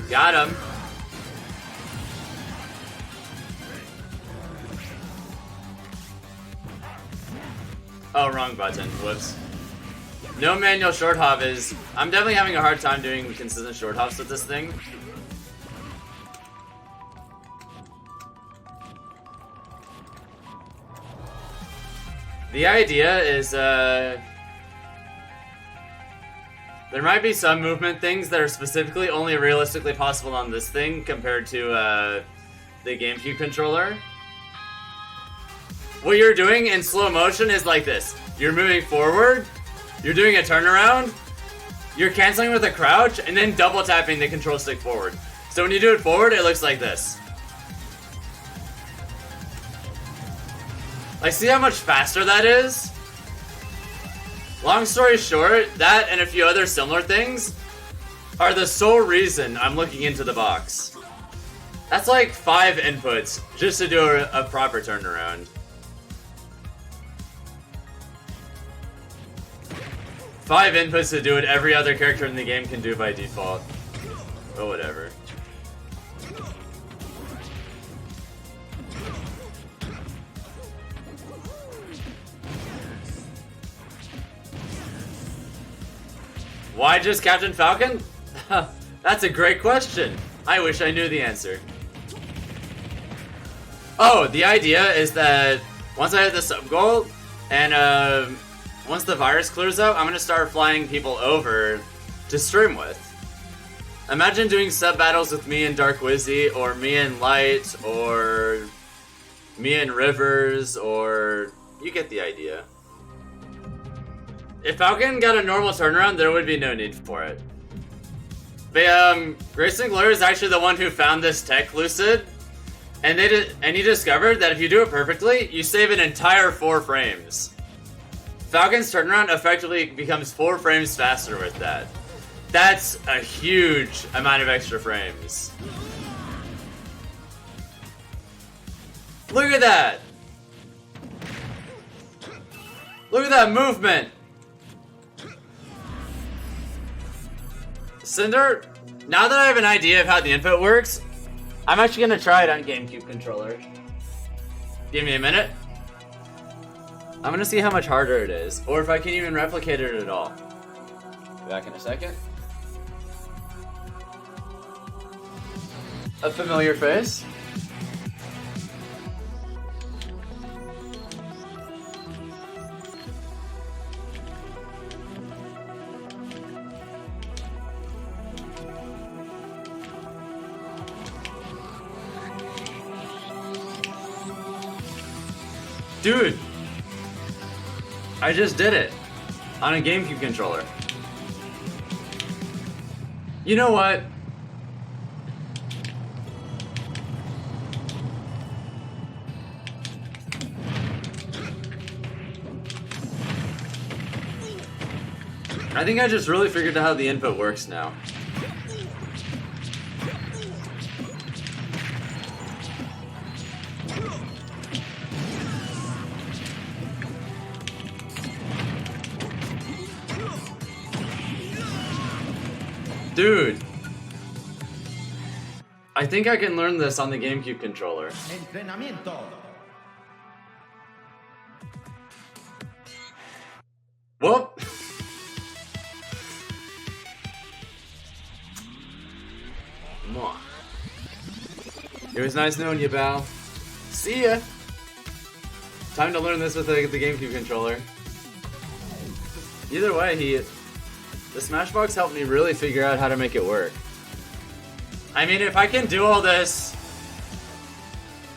Got him. Oh, wrong button. Whoops. No manual short hop is... I'm definitely having a hard time doing consistent short hops with this thing. The idea is, there might be some movement things that are specifically only realistically possible on this thing compared to, the GameCube controller. What you're doing in slow motion is like this. You're moving forward, you're doing a turnaround, you're canceling with a crouch, and then double tapping the control stick forward. So when you do it forward, it looks like this. Like, see how much faster that is? Long story short, that and a few other similar things are the sole reason I'm looking into the box. That's like 5 inputs just to do a proper turnaround. 5 inputs to do what every other character in the game can do by default. But whatever. Why just Captain Falcon? That's a great question. I wish I knew the answer. Oh, the idea is that once I hit the sub goal, and once the virus clears out, I'm gonna start flying people over to stream with. Imagine doing sub battles with me and Dark Wizzy, or me and Light, or me and Rivers, or you get the idea. If Falcon got a normal turnaround, there would be no need for it. But Grayson Glory is actually the one who found this tech, Lucid, and he discovered that if you do it perfectly, you save an entire 4 frames. Falcon's turnaround effectively becomes 4 frames faster with that. That's a huge amount of extra frames. Look at that! Look at that movement! Cinder, now that I have an idea of how the input works, I'm actually gonna try it on GameCube controller. Give me a minute. I'm gonna see how much harder it is, or if I can even replicate it at all. Be back in a second. A familiar face. Dude, I just did it on a GameCube controller. You know what? I think I just really figured out how the input works now. Dude, I think I can learn this on the GameCube controller. Entrenamiento. Whoop! Mwah. It was nice knowing you, Bao. See ya! Time to learn this with the GameCube controller. Either way, the Smashbox helped me really figure out how to make it work. I mean, if I can do all this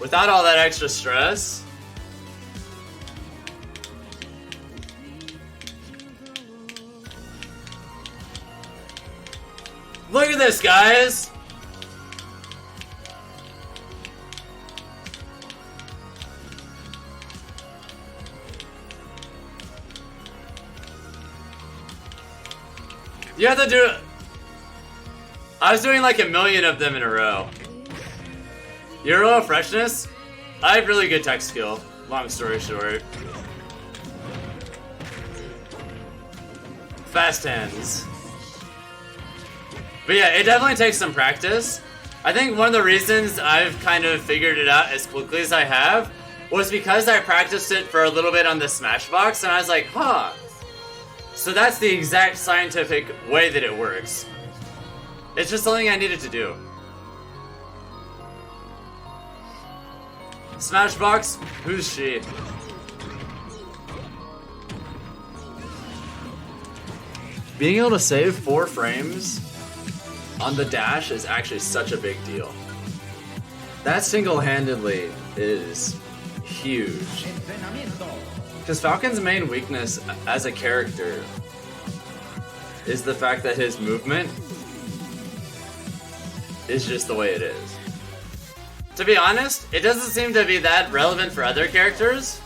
without all that extra stress... Look at this, guys! You have to do it. I was doing like a million of them in a row. Your row of freshness? I have really good tech skill. Long story short. Fast hands. But yeah, it definitely takes some practice. I think one of the reasons I've kind of figured it out as quickly as I have was because I practiced it for a little bit on the Smashbox, and I was like, huh. So that's the exact scientific way that it works. It's just something I needed to do. Smashbox, who's she? Being able to save 4 frames on the dash is actually such a big deal. That single-handedly is huge. Because Falcon's main weakness as a character is the fact that his movement is just the way it is. To be honest, it doesn't seem to be that relevant for other characters.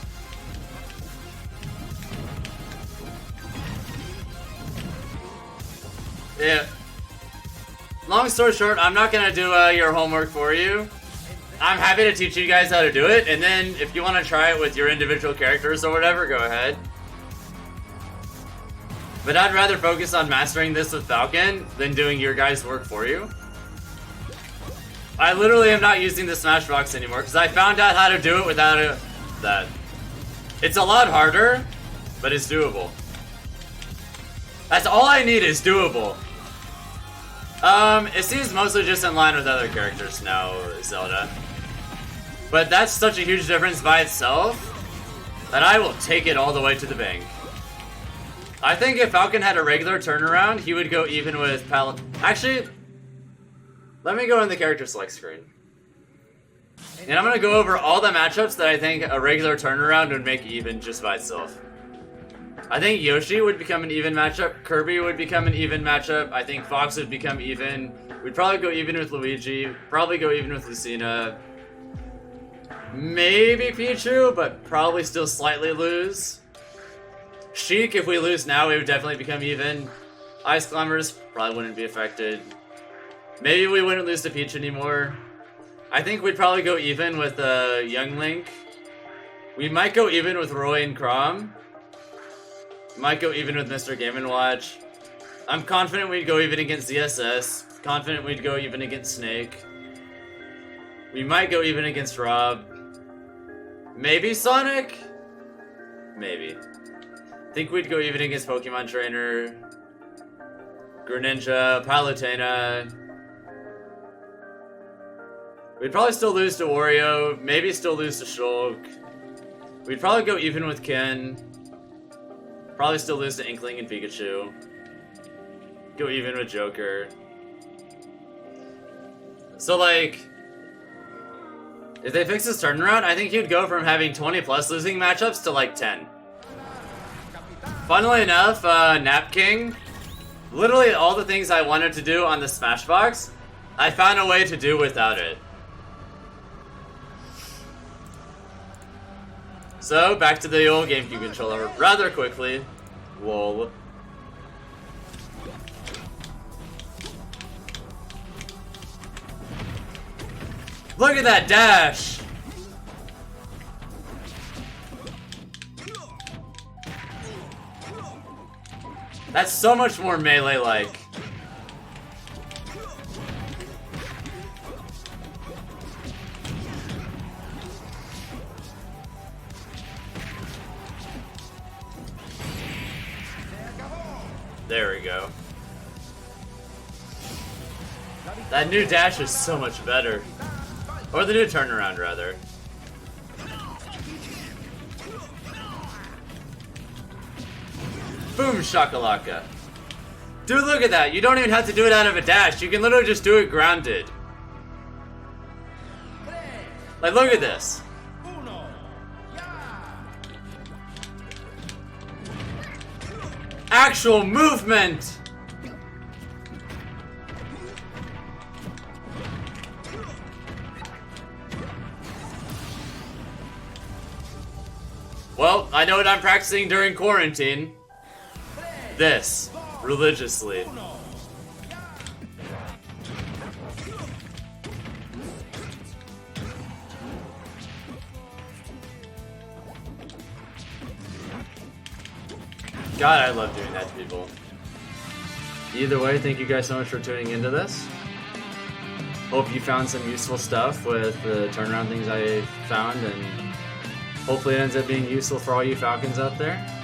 Yeah. Long story short, I'm not gonna do your homework for you. I'm happy to teach you guys how to do it, and then if you want to try it with your individual characters or whatever, go ahead. But I'd rather focus on mastering this with Falcon than doing your guys' work for you. I literally am not using the Smashbox anymore because I found out how to do it without that. It's a lot harder, but it's doable. That's all I need is doable. It seems mostly just in line with other characters now, Zelda. But that's such a huge difference by itself that I will take it all the way to the bank. I think if Falcon had a regular turnaround, he would go even with Actually, let me go in the character select screen. And I'm gonna go over all the matchups that I think a regular turnaround would make even just by itself. I think Yoshi would become an even matchup. Kirby would become an even matchup. I think Fox would become even. We'd probably go even with Luigi. Probably go even with Lucina. Maybe Pichu, but probably still slightly lose. Sheik, if we lose now, we would definitely become even. Ice Climbers probably wouldn't be affected. Maybe we wouldn't lose to Peach anymore. I think we'd probably go even with Young Link. We might go even with Roy and Chrom. Might go even with Mr. Game & Watch. I'm confident we'd go even against ZSS. Confident we'd go even against Snake. We might go even against Rob. Maybe Sonic? Maybe. Think we'd go even against Pokemon Trainer. Greninja, Palutena. We'd probably still lose to Wario. Maybe still lose to Shulk. We'd probably go even with Ken. Probably still lose to Inkling and Pikachu. Go even with Joker. So, like, if they fix this turnaround, I think he'd go from having 20 plus losing matchups to like 10. Funnily enough, Nap King, literally all the things I wanted to do on the Smashbox, I found a way to do without it. So, back to the old GameCube controller rather quickly. Lol. Look at that dash! That's so much more melee-like. There we go. That new dash is so much better. Or the new turnaround, rather. Boom shakalaka. Dude, look at that. You don't even have to do it out of a dash. You can literally just do it grounded. Like, look at this. Actual movement! Well, I know what I'm practicing during quarantine. This, religiously. God, I love doing that to people. either way, thank you guys so much for tuning into this. Hope you found some useful stuff with the turnaround things I found, and hopefully it ends up being useful for all you Falcons out there.